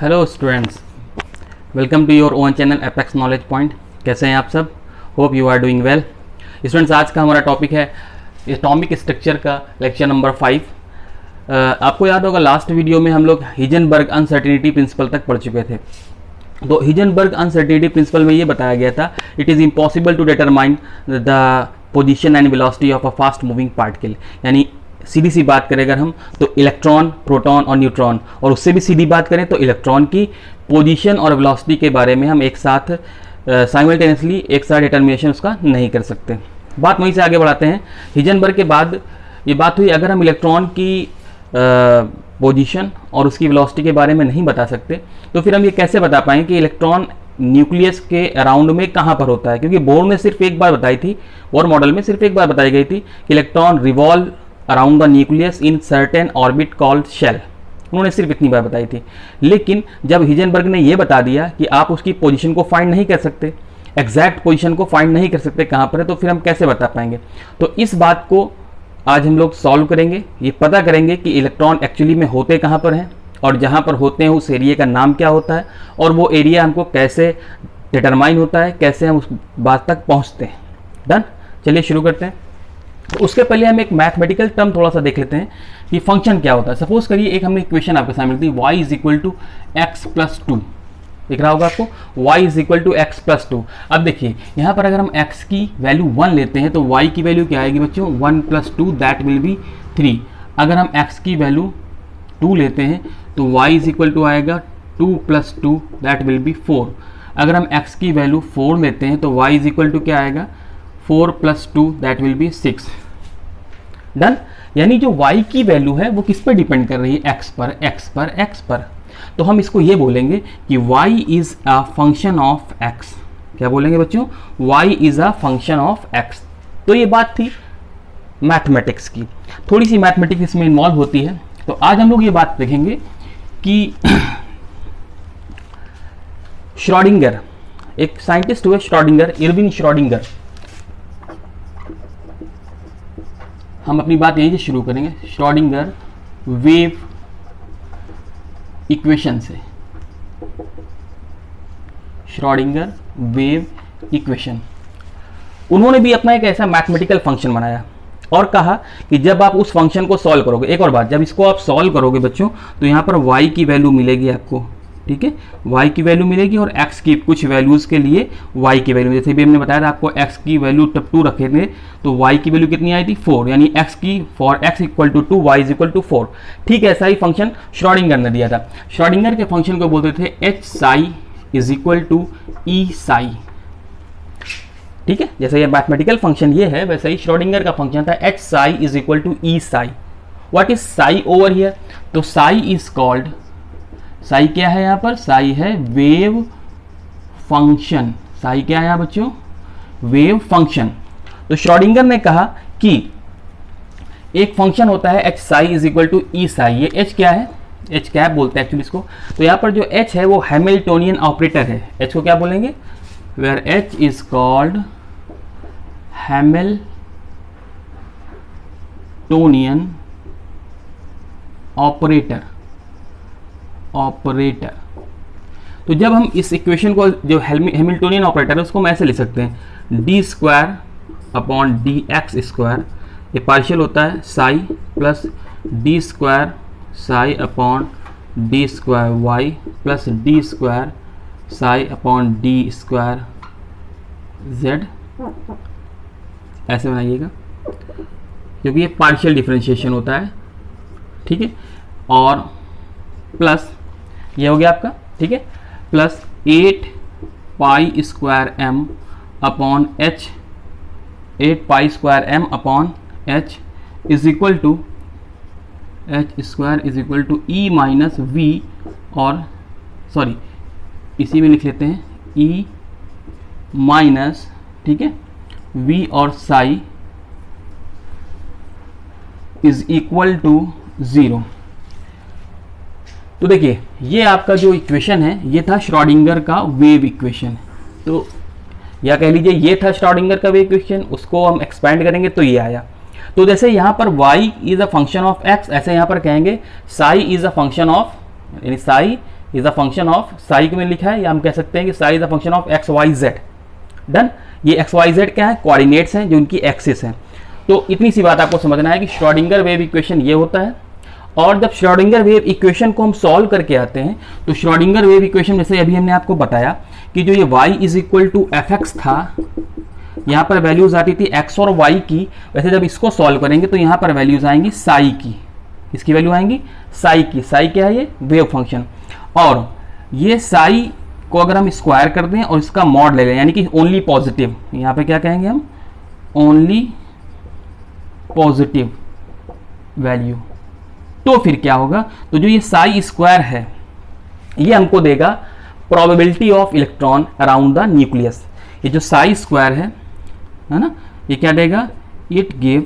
Hello students, welcome to your own channel apex knowledge point. कैसे हैं आप सब? Hope you are doing well. Students, आज का हमारा टॉपिक है एटॉमिक स्ट्रक्चर का लेक्चर नंबर 5। आपको याद होगा लास्ट वीडियो में हम लोग हिजनबर्ग अनसर्टेनिटी प्रिंसिपल तक पढ़ चुके थे। तो हिजनबर्ग अनसर्टेनिटी प्रिंसिपल में ये बताया गया था, it is impossible to determine the position and velocity of a fast moving particle. यानी सीधी सी बात करें अगर हम, तो इलेक्ट्रॉन, प्रोटॉन और न्यूट्रॉन, और उससे भी सीधी बात करें तो इलेक्ट्रॉन की पोजीशन और वेलोसिटी के बारे में हम एक साथ साइमल्टेनियसली एक साथ डिटर्मिनेशन उसका नहीं कर सकते। बात वहीं से आगे बढ़ाते हैं। हिजनबर्ग के बाद ये बात हुई, अगर हम इलेक्ट्रॉन की पोजीशन और उसकी वेलोसिटी के बारे में नहीं बता सकते तो फिर हम ये कैसे बता पाएंगे कि इलेक्ट्रॉन न्यूक्लियस के अराउंड में कहाँ पर होता है। क्योंकि बोर ने सिर्फ एक बार बताई थी, बोर मॉडल में सिर्फ एक बार बताई गई थी कि electron revolve around the nucleus in certain orbit called shell. उन्होंने सिर्फ इतनी बार बताई थी। लेकिन जब हिजनबर्ग ने यह बता दिया कि आप उसकी पोजीशन को फाइंड नहीं कर सकते, एग्जैक्ट पोजीशन को फाइंड नहीं कर सकते कहाँ पर है, तो फिर हम कैसे बता पाएंगे। तो इस बात को आज हम लोग सॉल्व करेंगे। ये पता करेंगे कि इलेक्ट्रॉन एक्चुअली में होते कहाँ पर हैं, और जहाँ पर होते हैं उस एरिया का नाम क्या होता है, और वो एरिया हमको कैसे डिटरमाइन होता है, कैसे हम उस बात तक पहुँचते हैं। डन, चलिए शुरू करते हैं। तो उसके पहले हम एक मैथमेटिकल टर्म थोड़ा सा देख लेते हैं कि फंक्शन क्या होता है। सपोज करिए एक हमने इक्वेशन आपके सामने दी, y is equal to x plus 2, दिख रहा होगा आपको, y is equal to x plus 2। अब देखिए यहाँ पर अगर हम x की वैल्यू 1 लेते हैं तो y की वैल्यू क्या आएगी बच्चों, 1 प्लस 2 दैट विल बी 3। अगर हम x की वैल्यू 2 लेते हैं तो y इज इक्वल टू आएगा 2 प्लस 2 दैट विल बी 4। अगर हम x की वैल्यू 4 लेते हैं तो y इज इक्वल टू क्या आएगा, 4 plus 2 that will be 6। Done. यानी जो y की वैल्यू है वो किस पर डिपेंड कर रही है, x पर, x पर, x पर। तो हम इसको ये बोलेंगे कि y is a function of x। क्या बोलेंगे बच्चों, y is a function of x। तो ये बात थी मैथमेटिक्स की। थोड़ी सी मैथमेटिक्स इसमें इन्वॉल्व होती है। तो आज हम लोग ये बात देखेंगे कि श्रोडिंगर, एक साइंटिस्ट हुए श्रोडिंगर, इरविन श्रोडिंगर। हम अपनी बात यहीं से शुरू करेंगे, श्रोडिंगर वेव इक्वेशन से। श्रोडिंगर वेव इक्वेशन, उन्होंने भी अपना एक ऐसा मैथमेटिकल फंक्शन बनाया और कहा कि जब आप उस फंक्शन को सॉल्व करोगे, एक और बात, जब इसको आप सॉल्व करोगे बच्चों तो यहाँ पर y की वैल्यू मिलेगी आपको, ठीक है, y की वैल्यू मिलेगी, और x की कुछ वैल्यूज़ के लिए y की वैल्यू, जैसे भी हमने बताया था आपको, x की वैल्यू 2 रखे थे तो y की वैल्यू कितनी आई थी, 4। यानी x की, for x equal to 2 y is equal to 4। ठीक है, ऐसा ही फंक्शन श्रोडिंगर ने दिया था। श्रोडिंगर के फंक्शन को बोलते थे h psi is equal to e psi। ठीक है, जैसे ये मैथमेटिकल फंक्शन ये है, वैसे ही श्रोडिंगर का फंक्शन था h psi is equal to e psi। What is psi over here, तो psi इज कॉल्ड, साई क्या है यहाँ पर, साई है वेव फंक्शन। साई क्या है यहाँ बच्चों, वेव फंक्शन। तो श्रोडिंगर ने कहा कि एक फंक्शन होता है h psi is equal to E psi. ये h क्या है, h कैप बोलते हैं एक्चुअली इसको। तो यहाँ पर जो h है वो हैमिल्टोनियन ऑपरेटर है। h को क्या बोलेंगे, where h is called Hamiltonian operator. तो जब हम इस इक्वेशन को, जो हैमिल्टोनियन ऑपरेटर है, उसको हम ऐसे लिख सकते हैं, D square upon D X square, ये पार्शियल होता है psi, plus D square psi upon D square Y, plus D square psi upon D square Z. ऐसे बनाइएगा क्योंकि ये पार्शियल डिफरेंशिएशन होता है, ठीक है। और प्लस ये हो गया आपका, ठीक है, plus 8 pi square M upon H, 8 pi square M upon H is equal to, H square is equal to E minus V, और सॉरी इसी में लिख लेते हैं ई माइनस, ठीक है, वी और साई इज इक्वल टू 0। तो देखिए ये आपका जो इक्वेशन है ये था श्रोडिंगर का वेव इक्वेशन। तो या कह लीजिए ये था श्रोडिंगर का वेव इक्वेशन, उसको हम एक्सपेंड करेंगे तो ये आया। तो जैसे यहाँ पर y is a function of x, ऐसे यहाँ पर कहेंगे psi is a function of, यानी psi is a function of psi में लिखा है, या हम कह सकते हैं कि psi is a function of x y z. Done. ये एक्स वाई जेड क्या है, कोऑर्डिनेट्स हैं जो उनकी एक्सिस हैं। तो इतनी सी बात आपको समझना है कि श्रोडिंगर वेव इक्वेशन ये होता है। और जब श्रोडिंगर वेव इक्वेशन को हम सॉल्व करके आते हैं तो श्रोडिंगर वेव इक्वेशन जैसे अभी हमने आपको बताया कि जो ये y is equal to F X था, यहाँ पर वैल्यूज आती थी x और y की, वैसे जब इसको सॉल्व करेंगे तो यहाँ पर वैल्यूज आएंगी साई की। इसकी वैल्यू आएंगी साई की। साई क्या है, ये वेव फंक्शन। और ये साई को अगर हम स्क्वायर कर दें और इसका मॉड ले लें, यानी कि ओनली पॉजिटिव, यहाँ पे क्या कहेंगे हम, ओनली पॉजिटिव वैल्यू, तो फिर क्या होगा, तो जो ये साई स्क्वायर है ये हमको देगा probability of electron around the nucleus. ये जो साई स्क्वायर है ना, ये क्या देगा, it give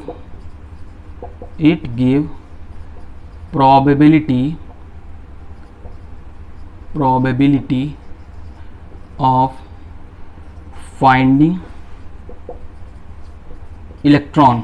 probability of finding electron.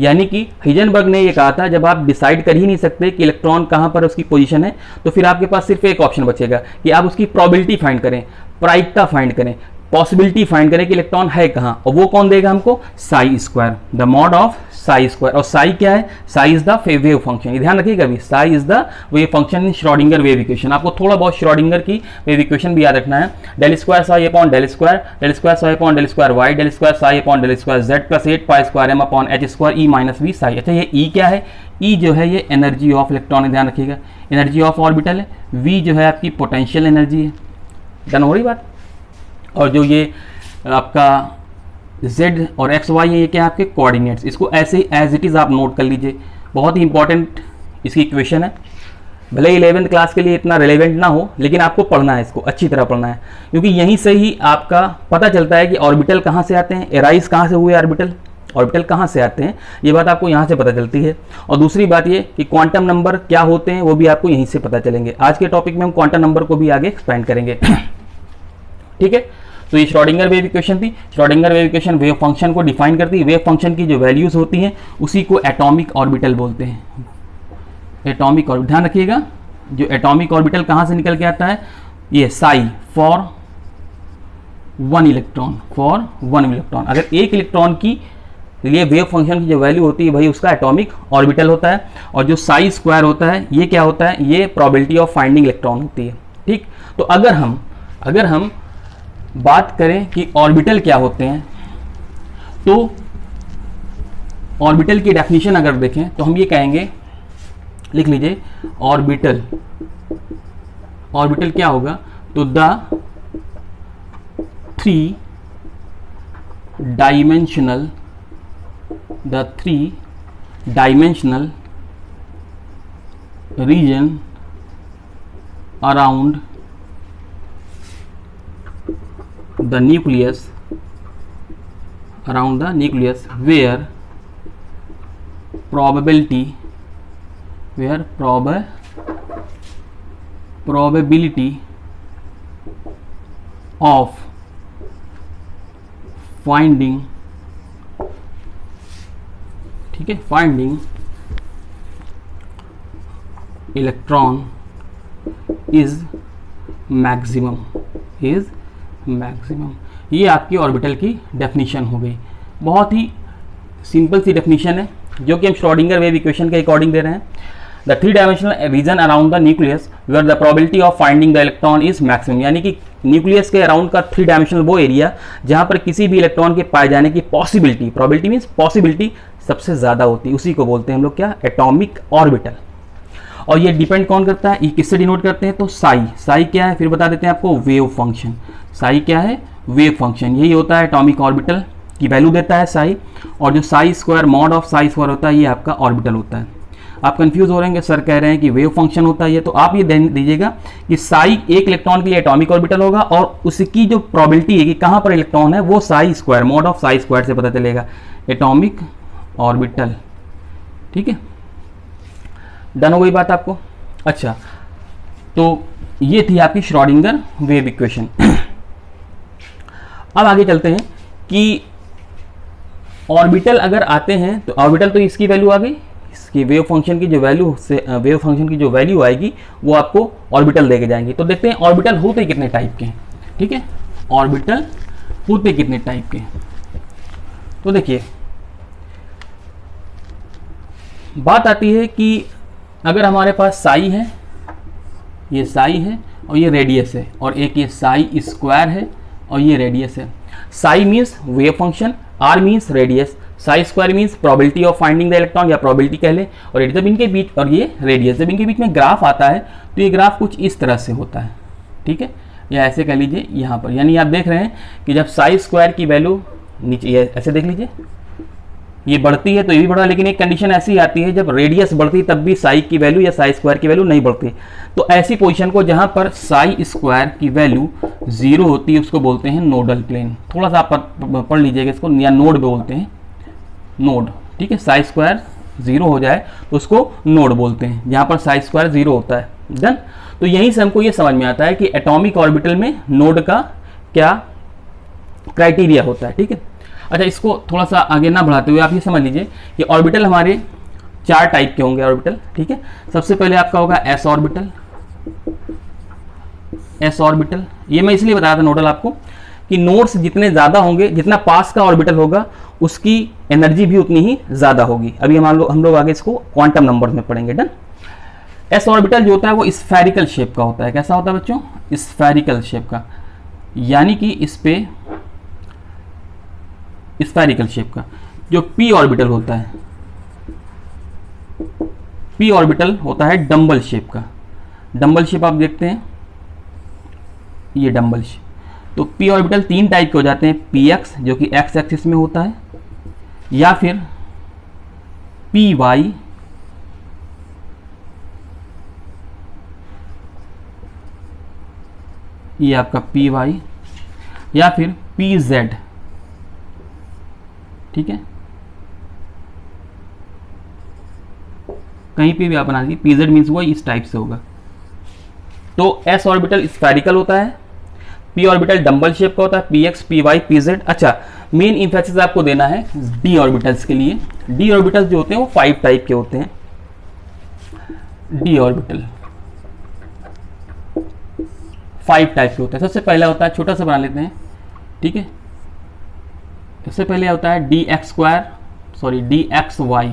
यानी कि हिजनबर्ग ने ये कहा था जब आप डिसाइड कर ही नहीं सकते कि इलेक्ट्रॉन कहाँ पर उसकी पोजीशन है, तो फिर आपके पास सिर्फ एक ऑप्शन बचेगा कि आप उसकी प्रोबेबिलिटी फाइंड करें, प्रायिकता फाइंड करें, पॉसिबिलिटी फाइंड करें कि इलेक्ट्रॉन है कहाँ, और वो कौन देगा हमको, Sai square, the mod of Sai square. और साई क्या है, Sai is the wave function. ये ध्यान रखिएगा अभी, Sai is the wave function in Schrodinger wave equation. आपको थोड़ा बहुत श्रोडिंगर की वेव इक्वेशन भी याद रखना है। Del square psi upon del square, del square psi upon del square Y, del square psi upon del square Z plus 8 pi square M upon H square E minus V psi. अच्छा, ये ई क्या है, ई जो है ये energy of electron है, ध्यान रखिएगा, एनर्जी ऑफ ऑर्बिटल है। वी जो है आपकी पोटेंशियल एनर्जी है। डन हो रही बात। और जो ये आपका z और x y है, ये क्या है आपके कोऑर्डिनेट्स। इसको ऐसे ही एज इट इज़ आप नोट कर लीजिए, बहुत ही इंपॉर्टेंट इसकी इक्वेशन है। भले 11th क्लास के लिए इतना रिलेवेंट ना हो, लेकिन आपको पढ़ना है, इसको अच्छी तरह पढ़ना है, क्योंकि यहीं से ही आपका पता चलता है कि ऑर्बिटल कहाँ से आते हैं, एराइज कहाँ से हुए ऑर्बिटल कहाँ से आते हैं, ये बात आपको यहाँ से पता चलती है। और दूसरी बात ये कि क्वांटम नंबर क्या होते हैं वो भी आपको यहीं से पता चलेंगे। आज के टॉपिक में हम क्वांटम नंबर को भी आगे एक्सपेंड करेंगे। ठीक है, तो ये श्रोडिंगर वेव इक्वेशन थी। Schrodinger wave equation wave function को डिफाइन करती है। वेव फंक्शन की जो वैल्यूज होती हैं उसी को एटॉमिक ऑर्बिटल बोलते हैं। एटॉमिक ऑर्बिटल, ध्यान रखिएगा, जो एटॉमिक ऑर्बिटल कहाँ से निकल के आता है, ये साई फॉर वन इलेक्ट्रॉन। अगर एक इलेक्ट्रॉन की लिए वेव फंक्शन की जो वैल्यू होती है भाई उसका एटॉमिक ऑर्बिटल होता है। और जो साई स्क्वायर होता है ये क्या होता है, ये प्रोबेबिलिटी ऑफ फाइंडिंग इलेक्ट्रॉन होती है। ठीक, तो अगर हम बात करें कि ऑर्बिटल क्या होते हैं, तो ऑर्बिटल की डेफिनेशन अगर देखें तो हम ये कहेंगे, लिख लीजिए, ऑर्बिटल क्या होगा, तो the three dimensional region around the nucleus where probability of finding, ठीक है, finding electron is maximum। ये आपकी ऑर्बिटल की डेफिनेशन हो गई। बहुत ही सिंपल सी डेफिनेशन है जो कि हम श्रोडिंगर वेव इक्वेशन के अकॉर्डिंग दे रहे हैं। The three dimensional region around the nucleus where the probability of finding the electron is maximum, यानी कि न्यूक्लियस के अराउंड का थ्री डायमेंशनल वो एरिया जहां पर किसी भी इलेक्ट्रॉन के पाए जाने की प्रोबेबिलिटी मीन्स पॉसिबिलिटी सबसे ज्यादा होती है, उसी को बोलते हैं हम लोग क्या, एटॉमिक ऑर्बिटल। और ये डिपेंड कौन करता है, ये किससे डिनोट करते हैं, तो साई क्या है, फिर बता देते हैं आपको, वेव फंक्शन। साई क्या है, वेव फंक्शन, यही होता है एटॉमिक ऑर्बिटल की वैल्यू देता है साई। और जो Sai square mod of Sai square होता है ये आपका ऑर्बिटल होता है। आप कंफ्यूज हो रहे हैं, सर कह रहे हैं कि वेव फंक्शन होता है ये, तो आप ये दीजिएगा कि साई एक इलेक्ट्रॉन के लिए एटॉमिक ऑर्बिटल होगा और उसकी जो प्रोबेबिलिटी है कि कहाँ पर इलेक्ट्रॉन है वो Sai square mod of Sai square से पता चलेगा, एटॉमिक ऑर्बिटल। ठीक है, डन हो गई बात आपको। अच्छा, तो ये थी आपकी श्रोडिंगर वेव इक्वेशन। अब आगे चलते हैं कि ऑर्बिटल अगर आते हैं तो ऑर्बिटल तो इसकी वैल्यू आ गई इसकी वेव फंक्शन की जो वैल्यू आएगी वो आपको ऑर्बिटल देके जाएंगे। तो देखते हैं ऑर्बिटल होते कितने टाइप के हैं। ठीक है, ऑर्बिटल होते कितने टाइप के हैं। तो देखिए बात आती है कि अगर हमारे पास साई है, ये साई है और ये रेडियस है, और एक ये साई स्क्वायर है और ये रेडियस है। Psi means wave function, R means radius, psi square means probability of finding the electron या प्रोबेबिलिटी कह ले, और जब इनके बीच, और ये रेडियस, जब इनके बीच में ग्राफ आता है तो ये ग्राफ कुछ इस तरह से होता है। ठीक है, या ऐसे कह लीजिए यहाँ पर, यानी आप देख रहे हैं कि जब साई स्क्वायर की वैल्यू नीचे, ये ऐसे देख लीजिए, ये बढ़ती है तो ये भी बढ़ा, लेकिन एक कंडीशन ऐसी आती है जब रेडियस बढ़ती है तब भी साई की वैल्यू या साई स्क्वायर की वैल्यू नहीं बढ़ती। तो ऐसी पोजीशन को जहां पर साई स्क्वायर की वैल्यू 0 होती है उसको बोलते हैं नोडल प्लेन। थोड़ा सा आप पढ़ लीजिएगा इसको, या नोड बोलते हैं, नोड। ठीक है, साई स्क्वायर 0 हो जाए तो उसको नोड बोलते हैं, जहां पर साई स्क्वायर 0 होता है। डन। तो यहीं से हमको ये समझ में आता है कि एटॉमिक ऑर्बिटल में नोड का क्या क्राइटेरिया होता है। ठीक है, अच्छा इसको थोड़ा सा आगे ना बढ़ाते हुए आप ये समझ लीजिए कि ऑर्बिटल हमारे 4 टाइप के होंगे ऑर्बिटल। ठीक है, सबसे पहले आपका होगा एस ऑर्बिटल। एस ऑर्बिटल ये मैं इसलिए बताया था नोडल आपको कि नोड्स जितने ज्यादा होंगे, जितना पास का ऑर्बिटल होगा उसकी एनर्जी भी उतनी ही ज्यादा होगी। अभी हम लोग आगे इसको क्वांटम नंबर में पढ़ेंगे। डन। एस ऑर्बिटल जो होता है वो स्फेरिकल शेप का होता है। कैसा होता है बच्चों? स्फेरिकल शेप का, यानी कि इस पे स्फेरिकल शेप का। जो पी ऑर्बिटल होता है, पी ऑर्बिटल होता है डंबल शेप का। डंबल शेप आप देखते हैं, ये डंबल शेप। तो पी ऑर्बिटल 3 टाइप के हो जाते हैं, पी एक्स जो कि एक्स एक्सिस में होता है, या फिर पी वाई, ये आपका पी वाई, या फिर पी जेड। ठीक है, कहीं पे भी आप बना दीजिए, पी जेड मीन्स वो इस टाइप से होगा। तो एस ऑर्बिटल स्फेरिकल होता है, पी ऑर्बिटल डंबल शेप का होता है, P X, P Y, P Z. अच्छा, मेन इंफेसिस आपको देना है डी ऑर्बिटल्स के लिए। डी ऑर्बिटल्स जो होते हैं वो 5 टाइप के होते हैं। डी ऑर्बिटल 5 टाइप के होते हैं। सबसे पहला होता है, छोटा सा बना लेते हैं। ठीक है, सबसे पहले होता है D X square, sorry D X Y,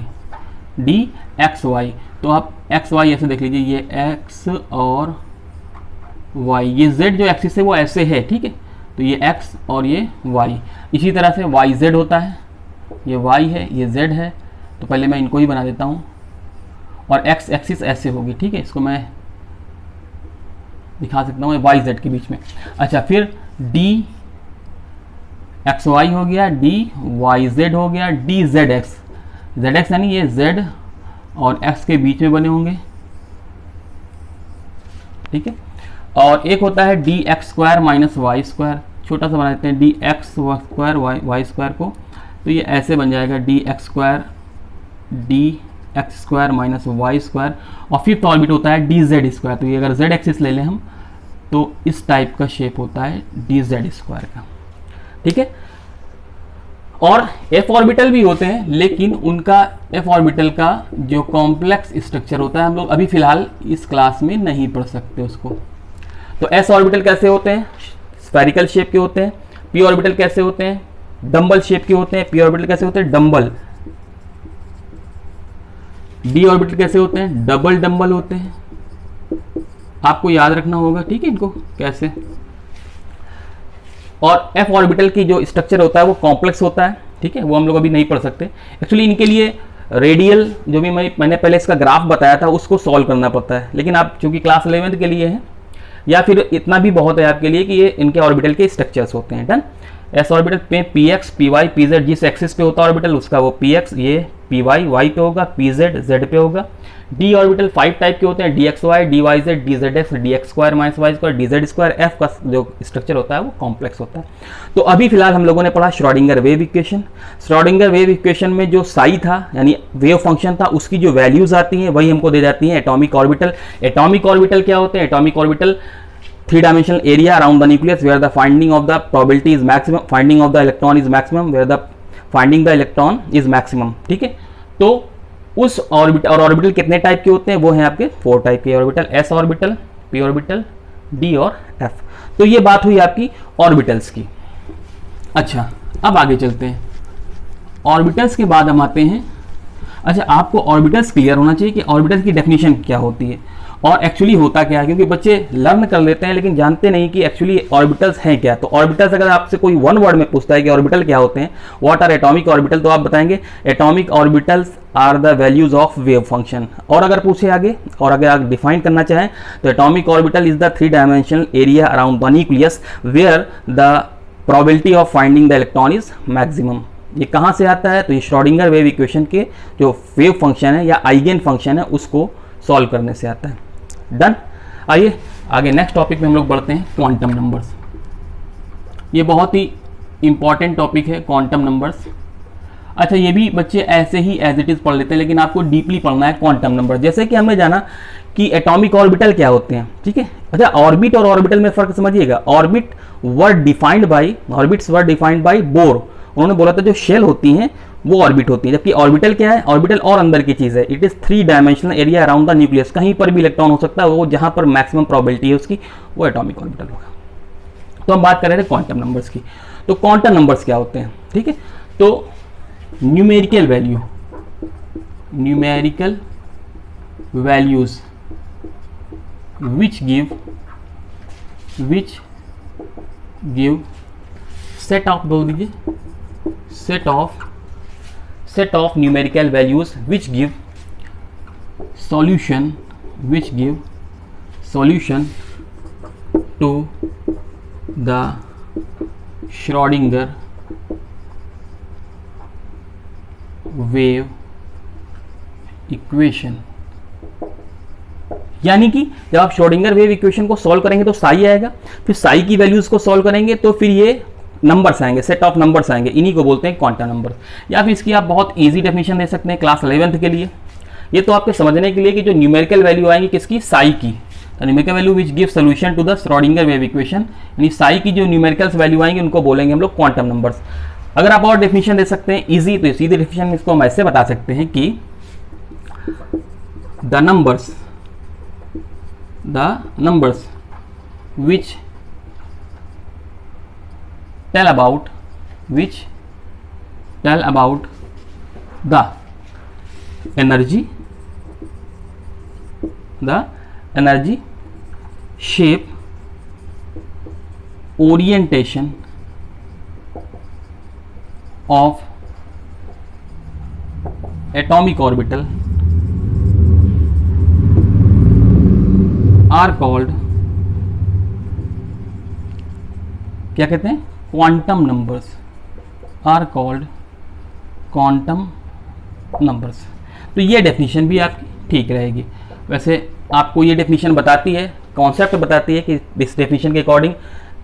D X Y. तो आप एक्स वाई ऐसे देख लीजिए, ये एक्स और वाई, ये जेड जो एक्सिस है वो ऐसे है। ठीक है, तो ये एक्स और ये वाई। इसी तरह से वाई जेड होता है, ये वाई है, ये जेड है। तो पहले मैं इनको ही बना देता हूँ, और एक्स एक्सिस ऐसे होगी। ठीक है, इसको मैं दिखा सकता हूँ वाई जेड के बीच में। अच्छा, फिर डी एक्स वाई हो गया, डी वाई जेड हो गया, D Z x. Z x यानी ये जेड और एक्स के बीच में बने होंगे। ठीक है, और एक होता है D X square minus Y square. छोटा सा बना देते हैं D X square Y square को, तो ये ऐसे बन जाएगा D X square, D X square minus Y square. और फिफ्थ ऑर्बिट होता है डी जेड स्क्वायर। तो ये अगर जेड एक्सिस ले लें हम तो इस टाइप का शेप होता है डी जेड स्क्वायर का। ठीक है, और एफ ऑर्बिटल भी होते हैं, लेकिन उनका एफ ऑर्बिटल का जो कॉम्प्लेक्स स्ट्रक्चर होता है हम लोग अभी फिलहाल इस क्लास में नहीं पढ़ सकते उसको। तो एस ऑर्बिटल कैसे होते हैं? स्फेरिकल शेप के होते हैं। पी ऑर्बिटल कैसे होते हैं? डंबल शेप के होते हैं। पी ऑर्बिटल कैसे होते हैं? डंबल। डी ऑर्बिटल कैसे होते हैं? डबल डंबल होते हैं। आपको याद रखना होगा। ठीक है, इनको कैसे। और एफ ऑर्बिटल की जो स्ट्रक्चर होता है वो कॉम्प्लेक्स होता है। ठीक है, वो हम लोग अभी नहीं पढ़ सकते। एक्चुअली इनके लिए रेडियल जो भी मैंने पहले इसका ग्राफ बताया था उसको सॉल्व करना पड़ता है, लेकिन आप चूंकि क्लास 11th के लिए हैं, या फिर इतना भी बहुत है आपके लिए कि ये इनके ऑर्बिटल के स्ट्रक्चर्स होते हैं। डन। एस ऑर्बिटल पे P X, P Y, P Z, जिस एक्सिस पे होता है ऑर्बिटल उसका वो पी एक्स, ये पी वाई वाई पे होगा, पी जेड जेड पे होगा। डी ऑर्बिटल 5 टाइप के होते हैं, D X Y, D Y Z, D Z X, D X square minus Y square, D Z square. F का जो स्ट्रक्चर होता है वो कॉम्प्लेक्स होता है। तो अभी फिलहाल हम लोगों ने पढ़ा Schrodinger wave equation. Schrodinger wave equation में जो साई था यानी वेव फंक्शन था, उसकी जो वैल्यूज आती हैं वही हमको दे जाती हैं एटॉमिक ऑर्बिटल। एटॉमिक ऑर्बिटल क्या होते हैं? Atomic orbital 3-dimensional area around the nucleus where the finding of the probability is maximum, finding of the electron is maximum, where the finding the electron is maximum। ठीक है, तो उस orbital, और orbital कितने type के होते हैं, वो हैं आपके 4 टाइप के orbital, S orbital, P orbital, D और एफ। तो ये बात हुई आपकी ऑर्बिटल्स की। अच्छा, अब आगे चलते हैं। ऑर्बिटल्स के बाद हम आते हैं, अच्छा आपको ऑर्बिटल्स क्लियर होना चाहिए कि ऑर्बिटल्स की डेफिनेशन क्या होती है और एक्चुअली होता क्या है, क्योंकि बच्चे लर्न कर लेते हैं लेकिन जानते नहीं कि एक्चुअली ऑर्बिटल्स हैं क्या। तो ऑर्बिटल्स अगर आपसे कोई वन वर्ड में पूछता है कि ऑर्बिटल क्या होते हैं, व्हाट आर एटॉमिक ऑर्बिटल, तो आप बताएंगे atomic orbitals are the values of wave function. और अगर पूछे आगे, और अगर आप डिफाइन करना चाहें तो atomic orbital is the 3 dimensional area around the nucleus where the probability of finding the electron is maximum. ये कहाँ से आता है, तो ये श्रोडिंगर वेव इक्वेशन के जो वेव फंक्शन है या आइगेन फंक्शन है उसको सॉल्व करने से आता है। डन। आइए आगे नेक्स्ट टॉपिक में हम लोग बढ़ते हैं, क्वांटम नंबर्स। ये बहुत ही इंपॉर्टेंट टॉपिक है क्वांटम नंबर्स। अच्छा, ये भी बच्चे ऐसे ही एज इट इज पढ़ लेते हैं, लेकिन आपको डीपली पढ़ना है क्वांटम नंबर। जैसे कि हमने जाना कि एटॉमिक ऑर्बिटल क्या होते हैं, ठीक है। अच्छा, ऑर्बिट और ऑर्बिटल में फर्क समझिएगा। Orbits were defined by bore. उन्होंने बोला था जो शेल होती हैं वो ऑर्बिट होती है, जबकि ऑर्बिटल क्या है, ऑर्बिटल और अंदर की चीज है। It is 3 dimensional area around the nucleus. कहीं पर भी इलेक्ट्रॉन हो सकता है, वो जहां पर मैक्सिमम प्रोबेबिलिटी है उसकी, वो एटॉमिक ऑर्बिटल होगा। तो हम बात कर रहे थे क्वांटम नंबर्स की। तो क्वांटम नंबर्स क्या होते हैं, ठीक है। तो numerical values which give set of, बोल दीजिए, set of numerical values which give solution to the Schrödinger wave equation। यानी कि जब आप श्रोडिंगर वेव इक्वेशन को सॉल्व करेंगे तो साई आएगा, फिर साई की वैल्यूज को सॉल्व करेंगे तो फिर ये नंबर्स आएंगे, सेट ऑफ नंबर्स आएंगे, इन्हीं को बोलते हैं क्वांटम नंबर। या फिर इसकी आप बहुत इजी डेफिनेशन दे सकते हैं क्लास 11th के लिए। ये तो आपके समझने के लिए कि जो न्यूमेरिकल वैल्यू आएंगी किसकी, साई की, numerical value which give solution to the Schrodinger wave equation, यानी साई की जो न्यूमेरिकल्स वैल्यू आएंगे उनको बोलेंगे हम लोग क्वांटम नंबर्स। अगर आप और डेफिनेशन दे सकते हैं इजी, तो सीधी डेफिनेशन में इसको हम ऐसे बता सकते हैं कि the numbers which tell about the energy, shape, orientation of atomic orbital are called, क्या कहते हैं, quantum numbers, are called quantum numbers. तो ये डेफिनेशन भी आपकी ठीक रहेगी। वैसे आपको ये डेफिनेशन बताती है, कॉन्सेप्ट बताती है कि इस डेफिनेशन के अकॉर्डिंग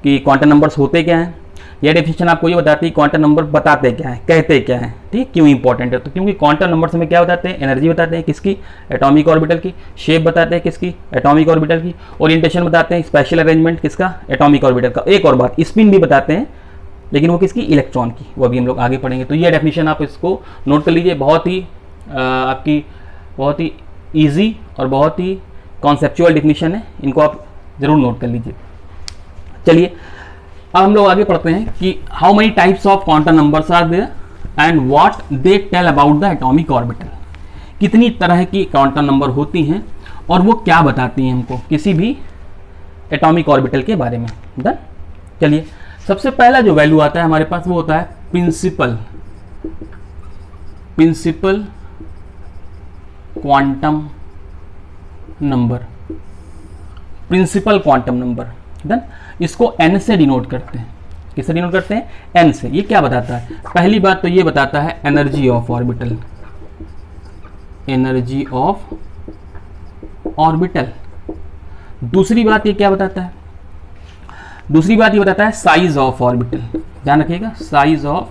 कि क्वांटम नंबर्स होते क्या हैं। यह डेफिनेशन आपको ये बताती है क्वांटम नंबर बताते क्या है, कहते क्या है, ठीक, क्यों इंपॉर्टेंट है। तो क्योंकि क्वांटम नंबर्स में क्या बताते हैं, एनर्जी बताते हैं किसकी, एटॉमिक ऑर्बिटल की, शेप बताते हैं किसकी, एटॉमिक ऑर्बिटल की, ओरिएंटेशन बताते हैं, स्पेशल अरेंजमेंट किसका, एटॉमिक ऑर्बिटल का। एक और बात, स्पिन भी बताते हैं, लेकिन वो किसकी, इलेक्ट्रॉन की, वो अभी हम लोग आगे पढ़ेंगे। तो ये डेफिनेशन आप इसको नोट कर लीजिए, बहुत ही आपकी बहुत ही ईजी और बहुत ही कॉन्सेप्चुअल डेफिनेशन है, इनको आप जरूर नोट कर लीजिए। चलिए अब हम लोग आगे पढ़ते हैं कि how many types of quantum numbers are there and what they tell about the atomic orbital. कितनी तरह की क्वांटम नंबर होती हैं और वो क्या बताती हैं हमको किसी भी एटॉमिक ऑर्बिटल के बारे में। डन। चलिए सबसे पहला जो वैल्यू आता है हमारे पास वो होता है principal quantum number, principal quantum number. Done. इसको n से डिनोट करते हैं, किससे डिनोट करते हैं, n से। ये क्या बताता है, पहली बात तो ये बताता है energy of orbital, energy of orbital. दूसरी बात ये क्या बताता है, दूसरी बात ये बताता है साइज ऑफ ऑर्बिटल, ध्यान रखिएगा, साइज ऑफ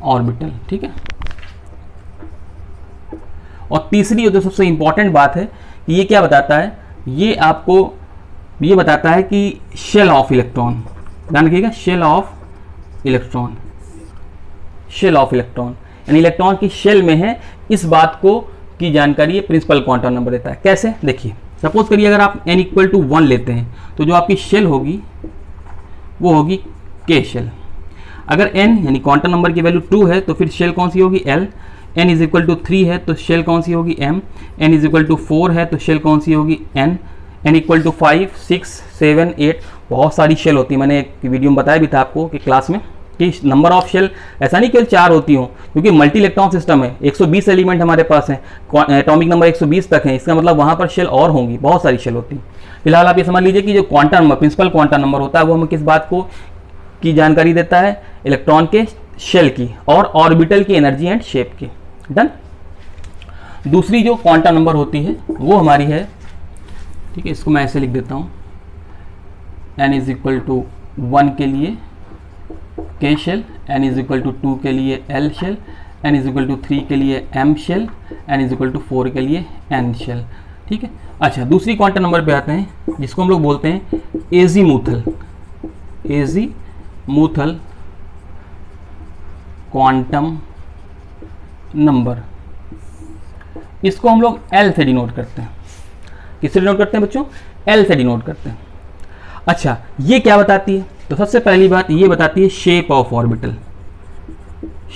ऑर्बिटल, ठीक है। और तीसरी जो सबसे इंपॉर्टेंट बात है कि ये क्या बताता है, ये आपको ये बताता है कि शेल ऑफ इलेक्ट्रॉन, ध्यान रखिएगा, शेल ऑफ इलेक्ट्रॉन, यानी इलेक्ट्रॉन की शेल में है, इस बात को की जानकारी ये प्रिंसिपल क्वांटम नंबर देता है। कैसे, देखिए सपोज करिए अगर आप n इक्वल टू 1 लेते हैं तो जो आपकी शेल होगी वो होगी k शेल। अगर n यानी क्वांटम नंबर की वैल्यू 2 है तो फिर शेल कौन सी होगी l, n is equal to 3 है तो शेल कौन सी होगी m, n is equal to 4 है तो शेल कौन सी होगी n, n इक्वल टू 5, 6, 7, 8, बहुत सारी शेल होती है। मैंने एक वीडियो में बताया भी था आपको कि क्लास में कि नंबर ऑफ शेल ऐसा नहीं केवल 4 होती हो, क्योंकि मल्टी इलेक्ट्रॉन सिस्टम है, 120 एलिमेंट हमारे पास है, एटॉमिक नंबर 120 तक है, इसका मतलब वहाँ पर शेल और होंगी, बहुत सारी शेल होती है। फिलहाल आप ये समझ लीजिए कि जो quantum number principal quantum number होता है वो हमें किस बात को की जानकारी देता है, इलेक्ट्रॉन के शेल की और ऑर्बिटल की एनर्जी एंड शेप की। डन। दूसरी जो क्वांटम नंबर होती है वो हमारी है, ठीक है, इसको मैं ऐसे लिख देता हूँ, n इज इक्वल टू 1 के लिए k shell, n is equal to 2 के लिए l shell, n is equal to 3 के लिए m shell, n is equal to 4 के लिए n शेल। ठीक है। अच्छा, दूसरी क्वांटम नंबर पे आते हैं जिसको हम लोग बोलते हैं एजीमूथल, एजीमूथल क्वांटम नंबर। इसको हम लोग L से डिनोट करते हैं। किससे डिनोट करते हैं बच्चों? L से डिनोट करते हैं। अच्छा, ये क्या बताती है? तो सबसे पहली बात ये बताती है shape of orbital,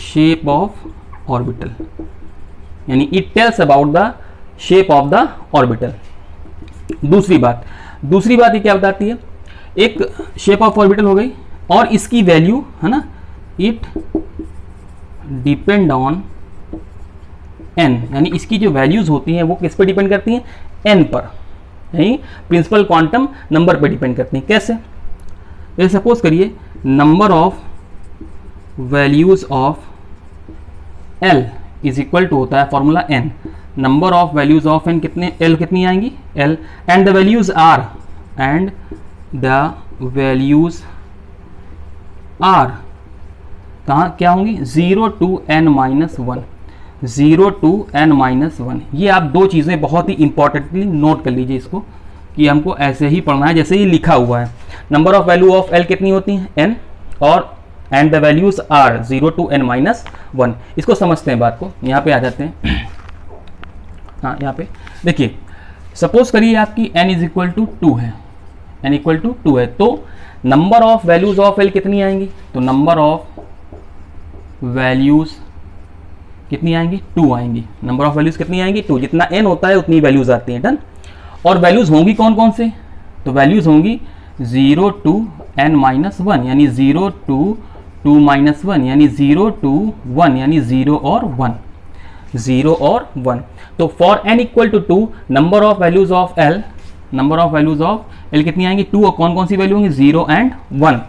shape of orbital, यानी it tells about the shape of the orbital. दूसरी बात ये क्या बताती है? एक शेप ऑफ ऑर्बिटल हो गई और इसकी वैल्यू है ना, इट डिपेंड ऑन n, यानी इसकी जो वैल्यूज होती हैं वो किस पे डिपेंड करती हैं? n पर, यानी प्रिंसिपल क्वांटम नंबर पे डिपेंड करती हैं। कैसे? जैसे सपोज करिए number of values of l is equal to होता है formula n, number of values of n कितने, l कितनी आएंगी l, and the values are, and the values are कहाँ क्या होंगी? 0 to n minus 1, 0 to n minus 1। ये आप दो चीज़ें बहुत ही इंपॉर्टेंटली नोट कर लीजिए इसको, कि हमको ऐसे ही पढ़ना है जैसे ये लिखा हुआ है। Number of value of l कितनी होती है? n, और and the values are 0 to n minus 1। इसको समझते हैं बात को, यहाँ पे आ जाते हैं। हाँ, यहाँ पे देखिए, सपोज करिए आपकी n इज इक्वल टू 2 है, n इक्वल टू 2 है, तो number of values of l कितनी आएंगी? तो नंबर ऑफ वैल्यूज कितनी आएंगी? 2 आएंगी। नंबर ऑफ वैल्यूज कितनी आएंगी? 2। जितना n होता है उतनी वैल्यूज आती हैं। डन। और वैल्यूज होंगी कौन कौन से? तो वैल्यूज होंगी 0 to n माइनस 1, यानी 0 to 2 माइनस 1, यानी 0 to 1, यानी 0 और 1, 0 और 1। तो for n equal to 2, number of values of l, number of values of l कितनी आएंगी? 2। और कौन कौन सी वैल्यू होंगी? 0 एंड 1।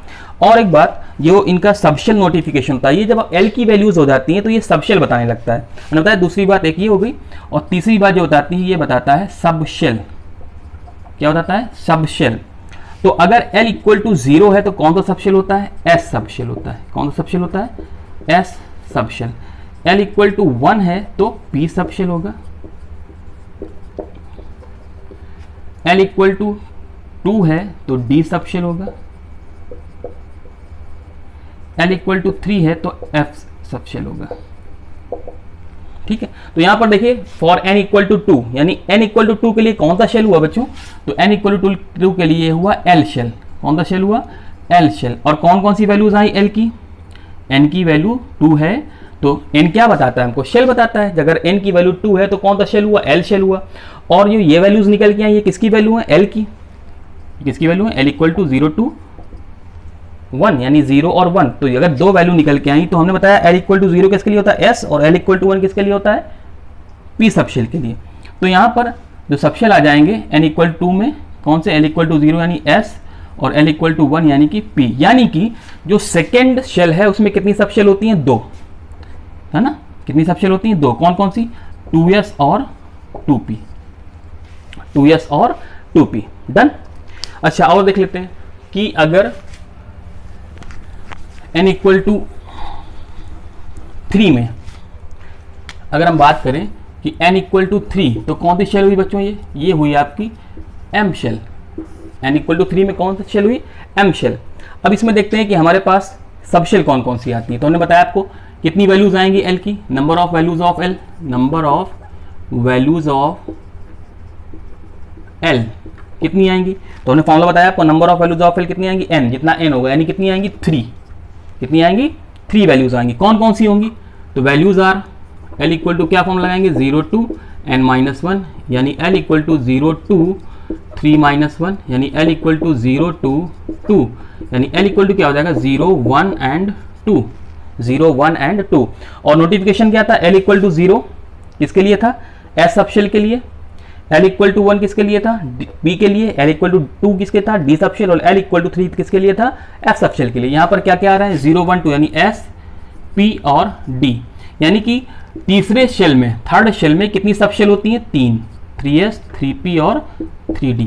और एक बात, जो इनका सबशेल नोटिफिकेशन होता है, ये जब l की वैल्यूज हो जाती हैं तो ये सबशेल बताने लगता है। मैंने बताया दूसरी बात एक ये हो गई, और तीसरी बात जो बताती है ये बताता है सबशेल। क्या बताता है? सबशेल। तो अगर l इक्वल टू 0 है तो कौन सा सबशेल होता है? s सबशेल होता है। कौन सा सबशेल होता है? s subshell. l equal to 1 है तो p सबशेल होगा, l इक्वल टू 2 है तो d सबशेल होगा, l इक्वल टू 3 है तो f सबशेल होगा। ठीक है। तो यहां पर देखिए फॉर n इक्वल टू 2, यानी n इक्वल टू 2 के लिए कौन सा शेल हुआ बच्चों? तो n इक्वल टू 2 के लिए हुआ l शेल। कौन सा शेल हुआ? l shell. और कौन कौन सी वैल्यूज आई l की? n की वैल्यू 2 है तो n क्या बताता है हमको? शेल बताता है। अगर n की वैल्यू 2 है तो कौन सा शेल हुआ? l शेल हुआ। और ये वैल्यूज निकल के आई, ये किसकी वैल्यू है? l की। किसकी वैल्यू है? l इक्वल टू 0 to 1, यानी 0 और 1। तो अगर दो वैल्यू निकल के आई तो हमने बताया l इक्वल टू 0 किसके लिए होता है? s, और l इक्वल टू 1 किसके लिए होता है? p सबशेल के लिए। तो यहाँ पर जो सबशेल आ जाएंगे n इक्वल 2 में, कौन से? l इक्वल टू 0 यानी s, और l इक्वल टू 1 यानी कि p। यानी कि जो सेकेंड शेल है उसमें कितनी सबशेल होती हैं? 2, है ना? कितनी सबशेल होती हैं? 2। कौन कौन सी? 2s और 2p, 2s और 2p। डन। अच्छा, और देख लेते हैं कि अगर n इक्वल टू 3 में अगर हम बात करें कि n इक्वल टू 3, तो कौन सी शेल हुई बच्चों? ये हुई आपकी m shell. n equal to 3 में कौन सी शेल हुई? m shell. अब इसमें देखते हैं कि हमारे पास सबशेल कौन कौन सी आती है। तो हमने बताया आपको कितनी वैल्यूज आएंगी l की? Number of values of l, number of values of L कितनी आएंगी, तो हमने फॉर्मूला बताया आपको, number of values of L कितनी आएंगी, एन, जितना एन होगा यानी कितनी आएंगी 3, कितनी आएंगी 3 वैल्यूज आएंगी। कौन कौन सी होंगी, तो values are L equal to क्या फॉर्म लगाएंगे 0 to n-1 यानी एल इक्वल टू 0 to 3-1 यानी एल इक्वल टू 0 to 2 यानी एल इक्वल टू क्या हो जाएगा 0, 1 and 2, 0, 1 and 2। और नोटिफिकेशन क्या था, एल इक्वल टू 0 किसके लिए था, एस सबशेल के लिए, एल इक्वल टू 1 किसके लिए था, बी के लिए, एल इक्वल टू 2 किसके था, डी सबशेल, और एल इक्वल टू 3 किसके लिए था, एफ सबशेल के लिए। यहाँ पर क्या क्या आ रहा है 0, 1, 2 यानी एस, पी और डी, यानी कि तीसरे शेल में, थर्ड शेल में कितनी सबशेल होती हैं 3, 3s, 3p और 3d,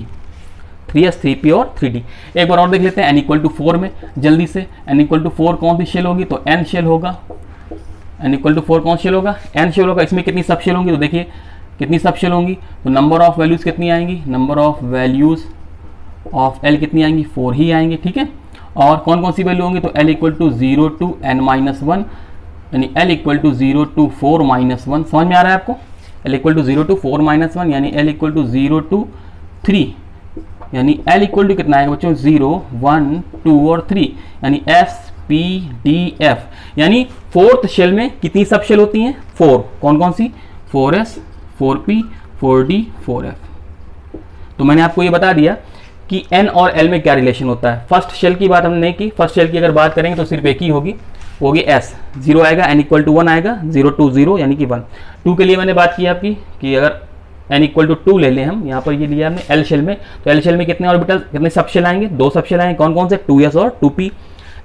3s, 3p और 3d। एक बार और देख लेते हैं n इक्वल टू 4 में जल्दी से, n इक्वल टू 4 कौन सी शेल होगी, तो n शेल होगा, n इक्वल टू 4 कौन शेल होगा, n शेल होगा। इसमें कितनी सबशेल होंगी, तो देखिए कितनी सबशेल होंगी, तो नंबर ऑफ वैल्यूज कितनी आएंगी, number of values of l कितनी आएंगी 4 ही आएंगी, ठीक है। और कौन कौन सी वैल्यू होंगी, तो l equal to 0 to n-1 यानी l इक्वल टू 0 to 4-1, समझ में आ रहा है आपको, l इक्वल टू 0 to 4-1 यानी l इक्वल टू 0 to 3 यानी l इक्वल टू कितना आएगा बच्चों 0, 1, 2 और 3 यानी s, p, d, f, यानी फोर्थ शेल में कितनी सबशेल होती हैं 4, कौन कौन सी 4s, 4p, 4d, 4f। तो मैंने आपको ये बता दिया कि n और l में क्या रिलेशन होता है। फर्स्ट शेल की बात हमने नहीं की, फर्स्ट शेल की अगर बात करेंगे तो सिर्फ एक ही होगी, होगी s, 0 आएगा, n इक्वल टू 1 आएगा, 0 to 0 यानी कि 1। 2 के लिए मैंने बात की आपकी कि अगर n इक्वल टू 2 ले लें हम, यहाँ पर ये लिया हमने l शेल में, तो l शेल में कितने ऑर्बिटल, कितने सबशेल आएंगे, 2 सबशेल आएंगे, कौन कौन से 2s और 2p।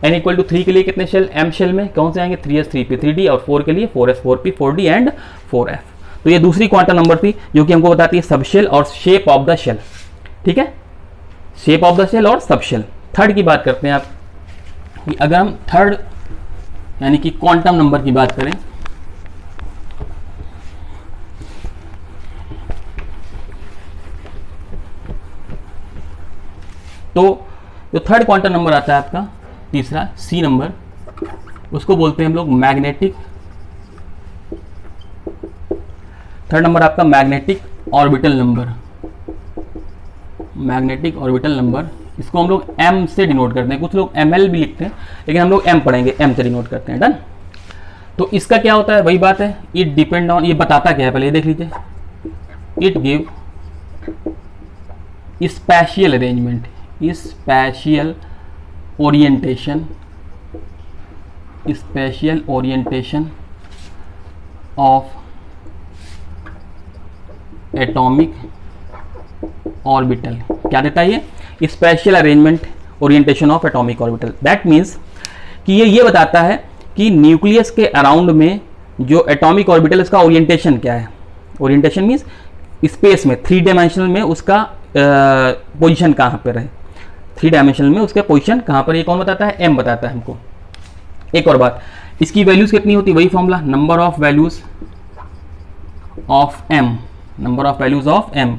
n इक्वल टू 3 के लिए कितने शेल, m शेल में कौन से आएंगे 3s, 3p, 3d, और 4 के लिए 4s, 4p, 4d and 4f। तो ये दूसरी क्वांटम नंबर थी जो कि हमको बताती है सबशेल और शेप ऑफ द शेल, ठीक है, शेप ऑफ द शेल और सबशेल। थर्ड की बात करते हैं आप, कि अगर हम थर्ड यानी कि क्वांटम नंबर की बात करें, तो जो थर्ड क्वांटम नंबर आता है आपका तीसरा सी नंबर, उसको बोलते हैं हम लोग मैग्नेटिक, थर्ड नंबर आपका magnetic orbital number, magnetic orbital number, इसको हम लोग m से डिनोट करते हैं, कुछ लोग ml भी लिखते हैं लेकिन हम लोग m पढ़ेंगे, m से डिनोट करते हैं, डन। तो इसका क्या होता है, वही बात है, इट डिपेंड ऑन, ये बताता क्या है पहले ये देख लीजिए, it give spatial arrangement, spatial orientation, spatial orientation of atomic orbital. क्या देता है ये, special arrangement orientation of atomic orbital. That means कि ये बताता है कि न्यूक्लियस के अराउंड में जो एटॉमिक ऑर्बिटल उसका ओरिएंटेशन क्या है। ओरिएंटेशन मीन्स स्पेस में 3 डायमेंशनल में उसका पोजीशन कहाँ पर है, 3 डायमेंशनल में उसका पोजीशन कहाँ पर, ये कौन बताता है, m बताता है हमको। एक और बात, इसकी वैल्यूज कितनी होती है, वही formula, number of values of m, number of values of m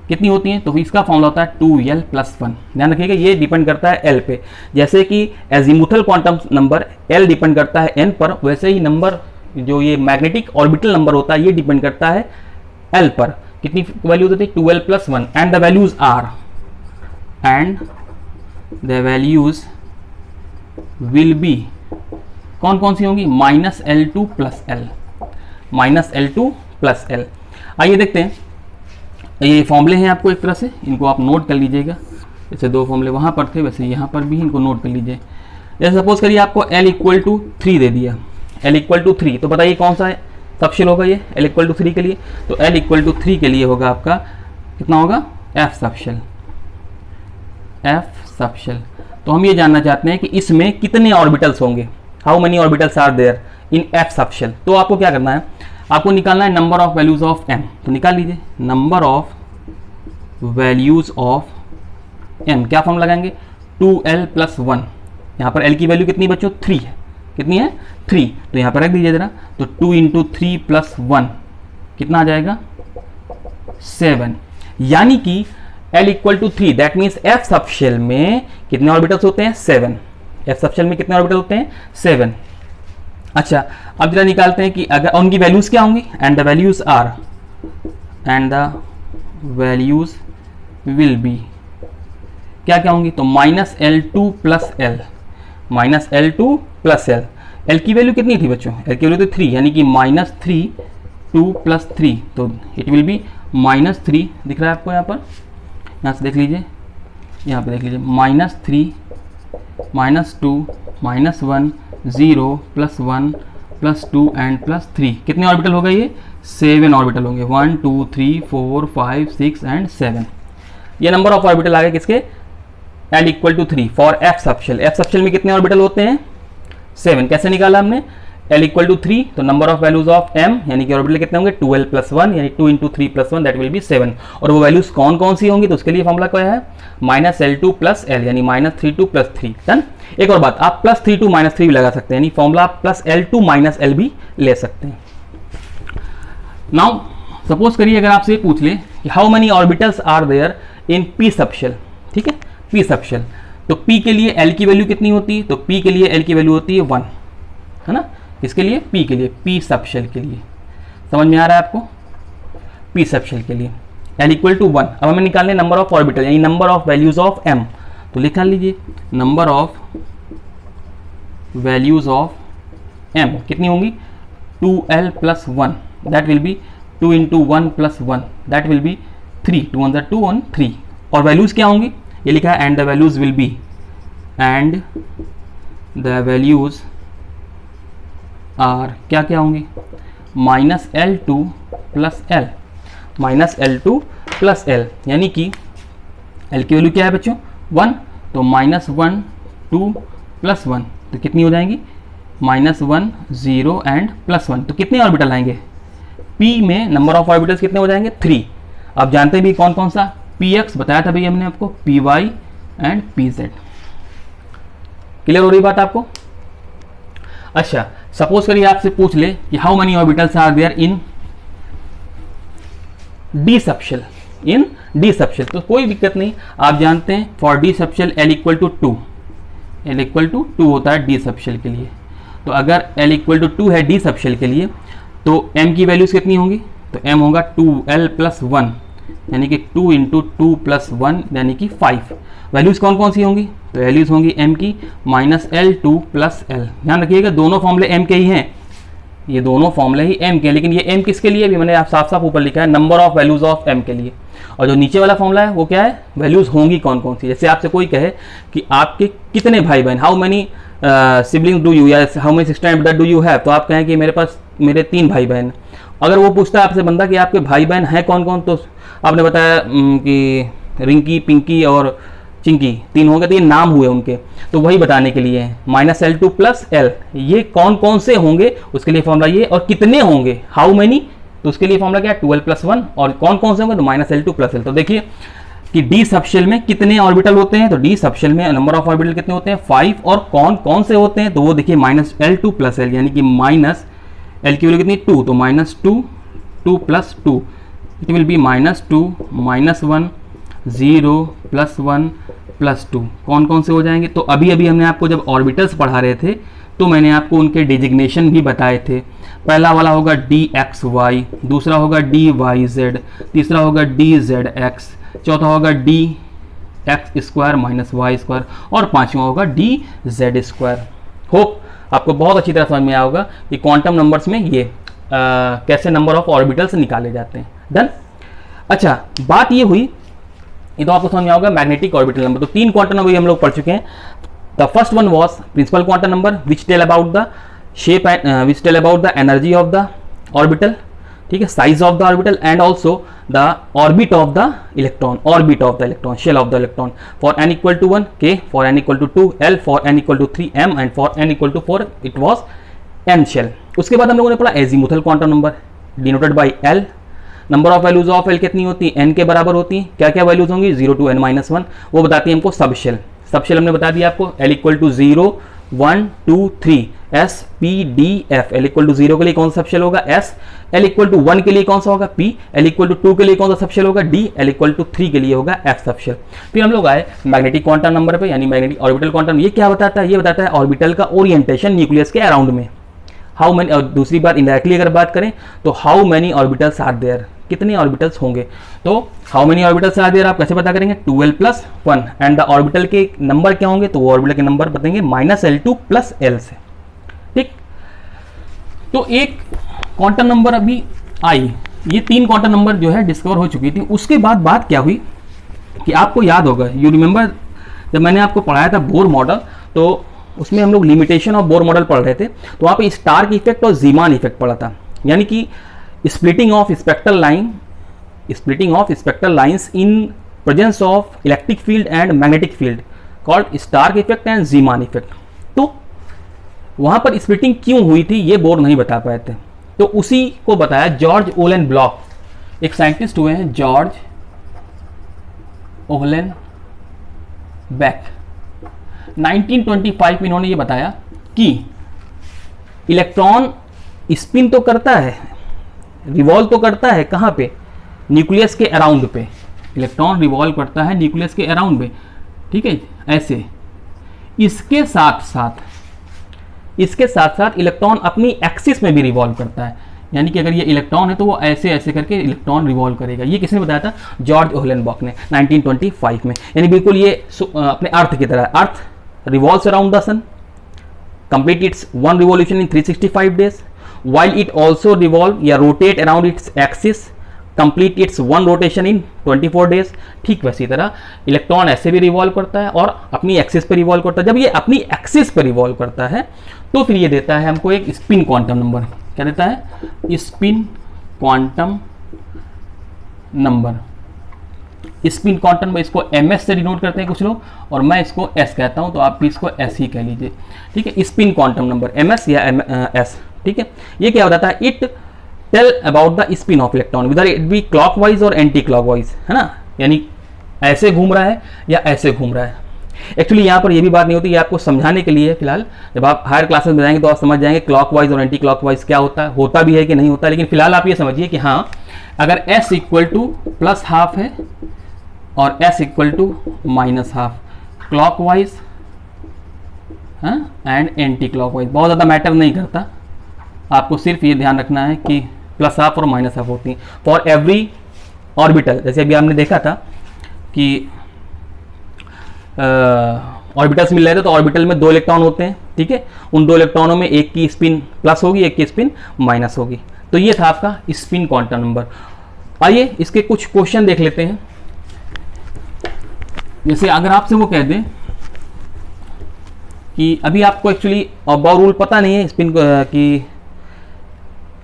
कितनी होती हैं, तो इसका फॉर्मूला होता है 2l+1। ध्यान रखिएगा ये डिपेंड करता है l पे, जैसे कि azimuthal quantum number l depend करता है n पर, वैसे ही नंबर जो ये मैग्नेटिक ऑर्बिटल नंबर होता है ये डिपेंड करता है l पर। कितनी वैल्यूज होती है 2l+1 and the values are, and the values will be, कौन कौन सी होंगी, -l2 + l, -l2 + l। आइए देखते हैं, ये फॉर्मूले हैं आपको एक तरह से, इनको आप नोट कर लीजिएगा, जैसे 2 फॉर्मूले वहाँ पर थे वैसे यहाँ पर भी इनको नोट कर लीजिए। जैसे सपोज करिए आपको l इक्वल टू 3 दे दिया, l इक्वल टू 3, तो बताइए कौन सा सबशेल होगा ये l इक्वल टू 3 के लिए, तो l इक्वल टू 3 के लिए होगा आपका कितना होगा, f सबशेल, f सबशेल। तो हम ये जानना चाहते हैं कि इसमें कितने ऑर्बिटल्स होंगे, how many orbitals are there in f subshell. तो आपको क्या करना है, आपको निकालना है number of values of m, तो निकाल लीजिए number of values of m, क्या फॉर्म लगाएंगे 2l+1, यहाँ पर l की वैल्यू कितनी बच्चों 3 है, कितनी है 3, तो यहाँ पर रख दीजिए जरा, तो 2 × 3 + 1 कितना आ जाएगा 7, यानी कि l equal to 3, that means f subshell में कितने ऑर्बिटल्स होते हैं 7, f सबशेल में कितने ऑर्बिटल होते हैं 7। अच्छा अब जरा निकालते हैं कि अगर उनकी वैल्यूज क्या होंगी, and the values are, and the values will be क्या क्या होंगी, तो -L2 plus L, -L2 plus L. L की वैल्यू कितनी थी बच्चों, एल की वैल्यू तो 3, यानी कि -3 2 प्लस 3, तो इट विल बी -3 दिख रहा है आपको यहाँ पर, यहाँ से देख लीजिए, यहाँ पे देख लीजिए -3 -2 -1 0 +1 +2 एंड +3। कितने ऑर्बिटल हो गए ये, 7 ऑर्बिटल होंगे, 1 2 3 4 5 6 एंड 7। ये नंबर ऑफ ऑर्बिटल आ गए किसके, L = 3 for F subshell. F subshell में कितने ऑर्बिटल होते हैं, 7। कैसे निकाला हमने, L = 3, तो number of values of M यानी कि ऑर्बिटल कितने होंगे, 12 + 1 यानी 2 × 3 + 1 दैट विल बी 7। और वो वैल्यूज कौन कौन सी होंगी, तो उसके लिए फॉर्मूला क्या है, -L2 प्लस एल यानी -32 + 3। डन। एक और बात, आप +32 -3 भी लगा सकते हैं, यानी फॉर्मूला आप +L2 - L भी ले सकते हैं। नाउ सपोज करिए अगर आपसे पूछ ले कि how many orbitals are there in P subshell, ठीक है, P सबशेल, तो P के लिए L की वैल्यू कितनी होती है, तो P के लिए L की वैल्यू होती है 1, है ना, इसके लिए P के लिए, P सबशेल के लिए, समझ में आ रहा है आपको, P सबशेल के लिए L = 1। अब हमें निकालने नंबर ऑफ ऑर्बिटल यानी number of values of M, तो लिखा लीजिए number of values of M कितनी होंगी, 2L + 1 that will be 2 × 1 + 1 that will be 3, 2 × 2 = 3। और वैल्यूज क्या होंगी, ये लिखा है and the values will be, and the values are क्या क्या होंगी, -L2 plus L, -L2 plus L, यानी कि L की वैल्यू क्या है बच्चों 1, तो -1 2 + 1 तो कितनी हो जाएंगी, -1 0 एंड +1, तो कितने ऑर्बिटल आएंगे, P में नंबर ऑफ ऑर्बिटल्स कितने हो जाएंगे 3। आप जानते हैं भी कौन कौन सा, Px बताया था भैया हमने आपको, Py एंड Pz। क्लियर हो रही बात आपको। अच्छा सपोज करिए आपसे पूछ ले कि how many orbitals are there in D subshell, in D subshell, तो कोई दिक्कत नहीं, आप जानते हैं for D subshell L = 2, L = 2 होता है D सबशेल के लिए। तो अगर L = 2 है D सबशेल के लिए, तो M की वैल्यूज कितनी होंगी, तो M होगा 2L + 1 यानी कि 2 × 2 + 1 यानी कि 5। वैल्यूज कौन कौन सी होंगी, तो वैल्यूज होंगी M की -L2 प्लस एल। ध्यान रखिएगा दोनों फॉर्मूले M के ही हैं, ये दोनों फॉर्मूले ही M के हैं, लेकिन ये M किसके लिए भी मैंने आप साफ साफ ऊपर लिखा है, number of values of M के लिए। और जो नीचे वाला फॉर्मूला है वो क्या है, वैल्यूज होंगी कौन कौन सी। जैसे आपसे कोई कहे कि आपके कितने भाई बहन, how many siblings do you, या how many sister and brother do you have, तो आप कहें कि मेरे पास मेरे 3 भाई बहन। अगर वो पूछता है आपसे बंदा कि आपके भाई बहन हैं कौन कौन, तो आपने बताया कि रिंकी पिंकी और चिंकी 3 होंगे, तो ये नाम हुए उनके, तो वही बताने के लिए -L2 प्लस एल, ये कौन कौन से होंगे उसके लिए फॉर्मूला ये, और कितने होंगे हाउ मेनी, तो उसके लिए फॉर्मूला क्या है 12 + 1, और कौन कौन से होंगे तो -L2 प्लस एल। तो देखिए कि D सबशेल में कितने ऑर्बिटल होते हैं, तो D सबशेल में नंबर ऑफ ऑर्बिटल कितने होते हैं 5, और कौन कौन से होते हैं, तो वो देखिए -L2 प्लस एल, यानी कि -L की वैल्यू कितनी 2, तो -2 2 + 2 इट विल बी -2 -1 0 +1 +2। कौन कौन से हो जाएंगे, तो अभी अभी हमने आपको जब ऑर्बिटल्स पढ़ा रहे थे तो मैंने आपको उनके डिजिग्नेशन भी बताए थे। पहला वाला होगा DXY, दूसरा होगा DYZ, तीसरा होगा DZX, चौथा होगा DX² - Y², और पांचवा होगा DZ²। होप आपको बहुत अच्छी तरह समझ में आया होगा कि क्वांटम नंबर्स में ये कैसे नंबर ऑफ ऑर्बिटल्स निकाले जाते हैं। डन। अच्छा बात ये हुई, ये तो आपको समझ में होगा मैग्नेटिक ऑर्बिटल नंबर। तो 3 क्वांटम नंबर हम लोग पढ़ चुके हैं। The first one was principal quantum number which tell about the shape and which tell about the energy of the orbital, ठीक है, size of the orbital and also the orbit of the electron, orbit of the electron, shell of the electron. For n = 1 K, for n = 2 L, for n = 3 M, and for n = 4 it was n shell. उसके बाद हम लोगों ने पढ़ा azimuthal quantum number denoted by L। Number of values of L कितनी होती है, n के बराबर होती है। क्या क्या वैल्यूज होंगी 0 to n - 1, वो बताती है हमको सब शेल। सब शेल हमने बता दिया आपको L = 0 1 2 3 S P D F। L = 0 के लिए कौन सा सब शेल होगा S, L = 1 के लिए कौन सा होगा P, L = 2 के लिए कौन सा सब शेल होगा D, L = 3 के लिए होगा F सब शेल। फिर हम लोग आए मैग्नेटिक क्वांटम नंबर पे, यानी मैग्नेटिक ऑर्बिटल क्वांटम। ये क्या बताता है, ये बताता है ऑर्बिटल का ओरिएंटेशन न्यूक्लियस के अराउंड में। हाउ मेनी, और दूसरी बात इनडायरेक्टली अगर बात करें तो how many orbitals are there, कितने ऑर्बिटल्स होंगे। तो how many orbitals are there आप कैसे पता करेंगे, 2l + 1 एंड द ऑर्बिटल के नंबर क्या होंगे, तो वो ऑर्बिटल के नंबर बताएंगे -L2 + L से। ठीक, तो एक क्वांटम नंबर अभी आई, ये 3 क्वांटम नंबर जो है डिस्कवर हो चुकी थी। उसके बाद बात क्या हुई कि आपको याद होगा, यू रिमेंबर जब मैंने आपको पढ़ाया था बोर मॉडल, तो उसमें हम लोग लिमिटेशन ऑफ बोर मॉडल पढ़ रहे थे। तो वहाँ पे स्टार्क इफेक्ट और जीमान इफेक्ट पढ़ा था, यानी कि splitting of spectral lines in presence of electric field and magnetic field called Stark effect and Zeeman effect. तो वहाँ पर स्प्लिटिंग क्यों हुई थी ये बोर नहीं बता पाए थे, तो उसी को बताया जॉर्ज ओलेन ब्लॉक, एक साइंटिस्ट हुए हैं जॉर्ज ओलेन बैक। 1925 में इन्होंने ये बताया कि इलेक्ट्रॉन स्पिन तो करता है, रिवॉल्व तो करता है, कहाँ पे, न्यूक्लियस के अराउंड पे। इलेक्ट्रॉन रिवॉल्व करता है न्यूक्लियस के अराउंड पे, ठीक है, ऐसे। इसके साथ साथ इलेक्ट्रॉन अपनी एक्सिस में भी रिवॉल्व करता है, यानी कि अगर ये इलेक्ट्रॉन है तो वो ऐसे ऐसे करके इलेक्ट्रॉन रिवॉल्व करेगा। ये किसने बताया था, जॉर्ज ओहलेनबॉक ने 1925 में। यानी बिल्कुल ये अपने अर्थ की तरह, अर्थ revolves around the sun, complete its one revolution in 365 days, while it also revolve या rotate around its axis, complete its one rotation in 24 days। ठीक वैसी तरह इलेक्ट्रॉन ऐसे भी रिवॉल्व करता है और अपनी एक्सिस पर रिवॉल्व करता है। जब ये अपनी एक्सिस पर रिवॉल्व करता है तो फिर ये देता है हमको एक स्पिन क्वांटम नंबर। क्या देता है, spin quantum number. Spin quantum number, इसको ms से डिनोट करते हैं कुछ लोग, और मैं इसको s कहता हूं, तो आप भी इसको s ही कह लीजिए, ठीक है। स्पिन क्वांटम नंबर ms या s, ठीक है। ये क्या बताता है, it tell about the spin of electron whether it be clockwise और एंटी क्लॉकवाइज, है ना, यानी ऐसे घूम रहा है या ऐसे घूम रहा है। एक्चुअली यहाँ पर ये भी बात नहीं होती, ये आपको समझाने के लिए फिलहाल, जब आप हायर क्लासेस में जाएंगे तो आप समझ जाएंगे क्लॉकवाइज और एंटी क्लॉकवाइज क्या होता है, होता भी है कि नहीं होता। लेकिन फिलहाल आप ये समझिए कि हाँ, अगर s = +½ है और s = -½ clockwise and anti clockwise, बहुत ज़्यादा मैटर नहीं करता। आपको सिर्फ ये ध्यान रखना है कि +½ और -½ होती हैं फॉर एवरी ऑर्बिटल। जैसे अभी आपने देखा था कि ऑर्बिटल्स मिल रहे थे, तो ऑर्बिटल में 2 इलेक्ट्रॉन होते हैं, ठीक है। उन 2 इलेक्ट्रॉनों में एक की स्पिन प्लस होगी, एक की स्पिन माइनस होगी। तो ये था आपका स्पिन क्वांटम नंबर। आइए इसके कुछ क्वेश्चन देख लेते हैं। जैसे अगर आपसे वो कह दें कि अभी आपको एक्चुअली अबाउ रूल पता नहीं है, स्पिन की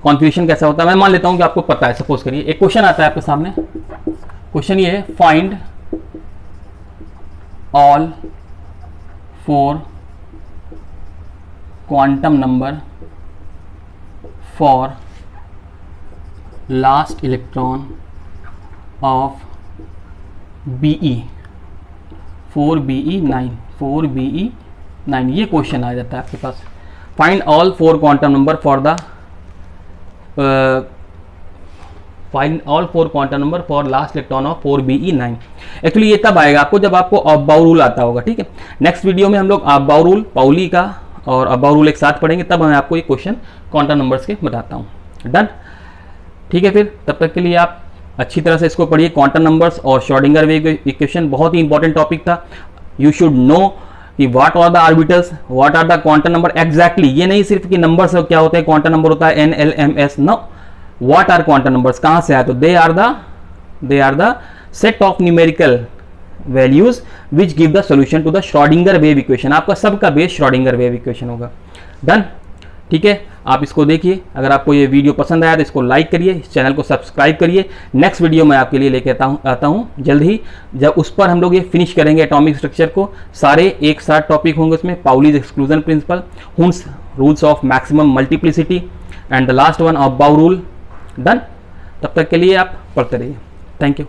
कॉन्फ़िगरेशन कैसा होता है, मैं मान लेता हूं कि आपको पता है। सपोज करिए एक क्वेश्चन आता है आपके सामने, क्वेश्चन ये है, find all 4 quantum number for last electron of BE 4BE9 4BE9, ये क्वेश्चन आ जाता है आपके पास। Find all 4 quantum number for the quantum number for last electron of 4BE9। Actually ये तब आएगा आपको जब आपको अबाउ रूल आता होगा, ठीक है। नेक्स्ट वीडियो में हम लोग अबाउ रूल, पाउली का और अबाउ रूल एक साथ पढ़ेंगे, तब मैं आपको ये क्वेश्चन क्वांटम नंबर्स के बताता हूँ। डन, ठीक है। फिर तब तक के लिए आप अच्छी तरह से इसको पढ़िए। क्वांटम नंबर्स और श्रोडिंगर वेव इक्वेशन बहुत ही इंपॉर्टेंट टॉपिक था। यू शुड नो कि what are the orbitals, what are the quantum number exactly. ये नहीं सिर्फ कि नंबर्स क्या होते हैं, क्वांटम नंबर होता है n l m s, no, what are quantum numbers, कहाँ से आए, तो they are the set of numerical values which give the solution to the Schrodinger wave equation. आपका सबका बेस श्रोडिंगर वेव इक्वेशन होगा। Done, ठीक है। आप इसको देखिए। अगर आपको ये वीडियो पसंद आया तो इसको लाइक करिए, इस चैनल को सब्सक्राइब करिए। नेक्स्ट वीडियो मैं आपके लिए लेके आता हूँ जल्द ही, जब उस पर हम लोग ये फिनिश करेंगे एटॉमिक स्ट्रक्चर को। सारे एक साथ टॉपिक होंगे उसमें, Pauli's exclusion principle, Hund's rules of maximum multiplicity and the last one Aufbau rule. Done, तब तक के लिए आप पढ़ते रहिए। Thank you.